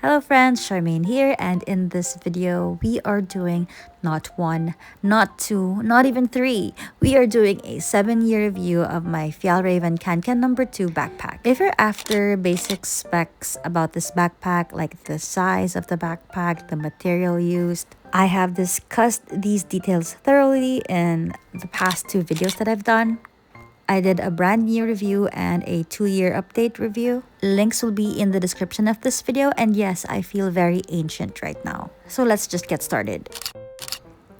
Hello friends, Charmaine here, and in this video we are doing not one, not two, not even three. We are doing a 7-year review of my Fjallraven Kanken No. 2 backpack. If you're after basic specs about this backpack, like the size of the backpack, the material used, I have discussed these details thoroughly in the past 2 videos that I've done. I did a brand new review and a 2-year update review. Links will be in the description of this video, and yes, I feel very ancient right now. So let's just get started.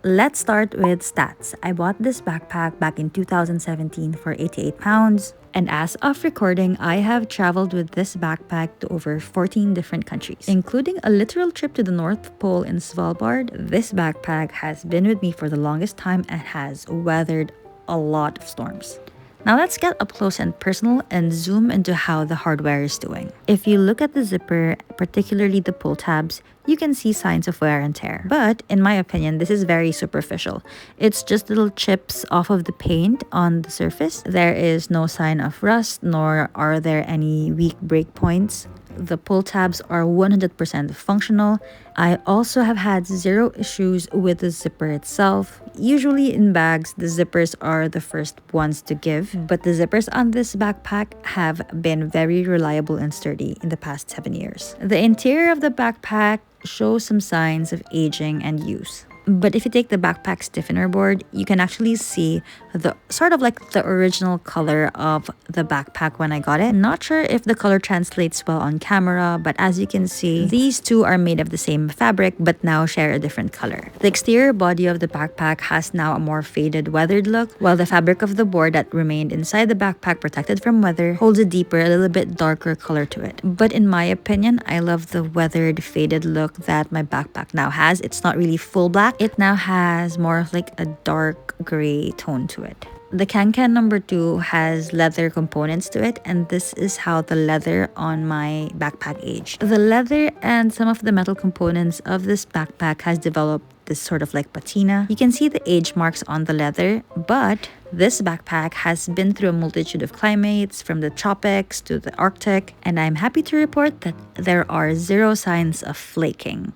Let's start with stats. I bought this backpack back in 2017 for 88 pounds. And as of recording, I have traveled with this backpack to over 14 different countries, including a literal trip to the North Pole in Svalbard. This backpack has been with me for the longest time and has weathered a lot of storms. Now let's get up close and personal and zoom into how the hardware is doing. If you look at the zipper, particularly the pull tabs, you can see signs of wear and tear. But in my opinion, this is very superficial. It's just little chips off of the paint on the surface. There is no sign of rust, nor are there any weak break points. The pull tabs are 100% functional. I also have had 0 issues with the zipper itself. Usually in bags, the zippers are the first ones to give, but the zippers on this backpack have been very reliable and sturdy in the past 7 years. The interior of the backpack shows some signs of aging and use. But if you take the backpack stiffener board, you can actually see the sort of like the original color of the backpack when I got it. Not sure if the color translates well on camera, but as you can see, these two are made of the same fabric but now share a different color. The exterior body of the backpack has now a more faded, weathered look, while the fabric of the board that remained inside the backpack protected from weather holds a deeper, a little bit darker color to it. But in my opinion, I love the weathered, faded look that my backpack now has. It's not really full black. It now has more of like a dark gray tone to it. The Kanken No. 2 has leather components to it, and this is how the leather on my backpack aged. The leather and some of the metal components of this backpack has developed this sort of like patina. You can see the age marks on the leather, but this backpack has been through a multitude of climates, from the tropics to the Arctic, and I'm happy to report that there are 0 signs of flaking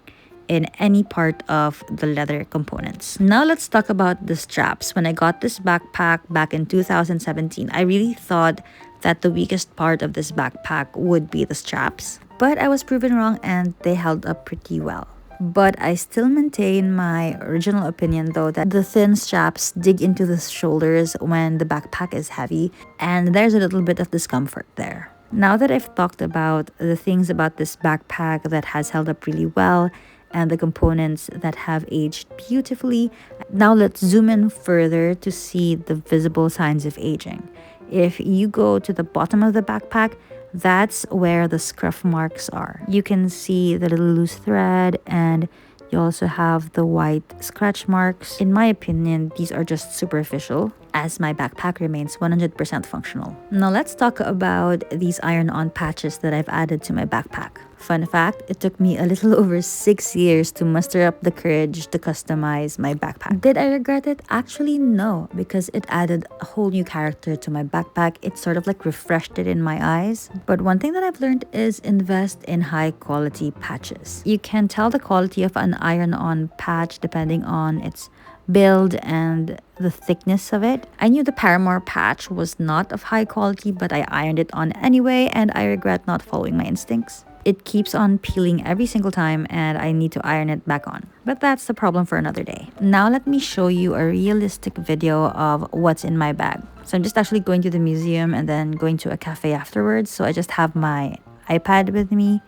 in any part of the leather components. Now let's talk about the straps. When I got this backpack back in 2017, I really thought that the weakest part of this backpack would be the straps. But I was proven wrong and they held up pretty well. But I still maintain my original opinion though that the thin straps dig into the shoulders when the backpack is heavy, and there's a little bit of discomfort there. Now that I've talked about the things about this backpack that has held up really well, and the components that have aged beautifully, now let's zoom in further to see the visible signs of aging. If you go to the bottom of the backpack, that's where the scuff marks are. You can see the little loose thread, and you also have the white scratch marks. In my opinion, these are just superficial, as my backpack remains 100% functional. Now let's talk about these iron-on patches that I've added to my backpack. Fun fact, it took me a little over 6 years to muster up the courage to customize my backpack. Did I regret it? Actually, no, because it added a whole new character to my backpack. It sort of like refreshed it in my eyes. But one thing that I've learned is invest in high quality patches. You can tell the quality of an iron-on patch depending on its build and the thickness of it. I knew the Paramore patch was not of high quality, but I ironed it on anyway, and I regret not following my instincts. It keeps on peeling every single time and I need to iron it back on. But that's the problem for another day. Now let me show you a realistic video of what's in my bag. So I'm just actually going to the museum and then going to a cafe afterwards. So I just have my iPad with me.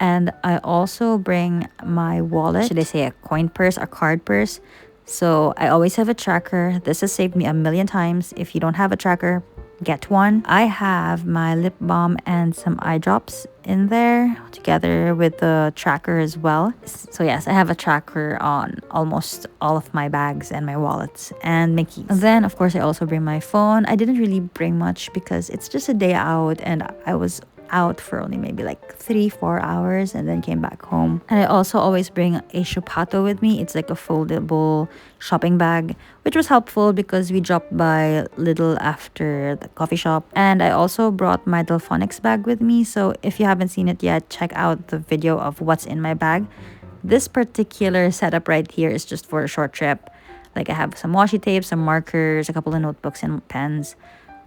And I also bring my wallet. Should I say a coin purse or card purse? So I always have a tracker. This has saved me a million times. If you don't have a tracker, get one. I have my lip balm and some eye drops in there together with the tracker as well. So yes, I have a tracker on almost all of my bags and my wallets and my keys. Then of course I also bring my phone. I didn't really bring much because it's just a day out and I was out for only maybe like 3-4 hours and then came back home. And I also always bring a chupato with me. It's like a foldable shopping bag, which was helpful because we dropped by little after the coffee shop. And I also brought my Delphonics bag with me, so if you haven't seen it yet, check out the video of what's in my bag. This particular setup right here is just for a short trip. Like I have some washi tape, some markers, a couple of notebooks and pens.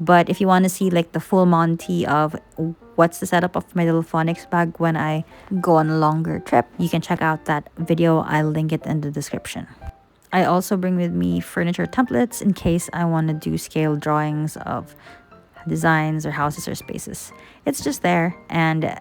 But if you want to see like the full Monty of what's the setup of my little phonics bag when I go on a longer trip, you can check out that video. I'll link it in the description. I also bring with me furniture templates in case I want to do scale drawings of designs or houses or spaces. It's just there, and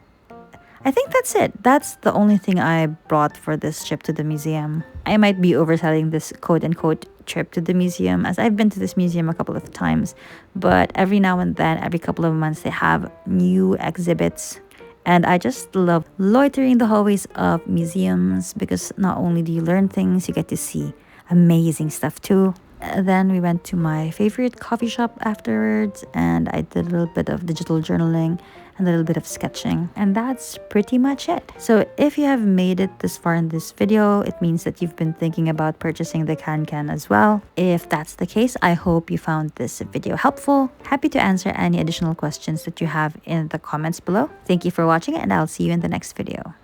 I think that's it. That's the only thing I brought for this trip to the museum. I might be overselling this quote-unquote trip to the museum, as I've been to this museum a couple of times, but every now and then, every couple of months, they have new exhibits. And I just love loitering the hallways of museums because not only do you learn things, you get to see amazing stuff too. Then we went to my favorite coffee shop afterwards, and I did a little bit of digital journaling and a little bit of sketching, and that's pretty much it. So if you have made it this far in this video, it means that you've been thinking about purchasing the Kanken as well. If that's the case, I hope you found this video helpful. Happy to answer any additional questions that you have in the comments below. Thank you for watching, and I'll see you in the next video.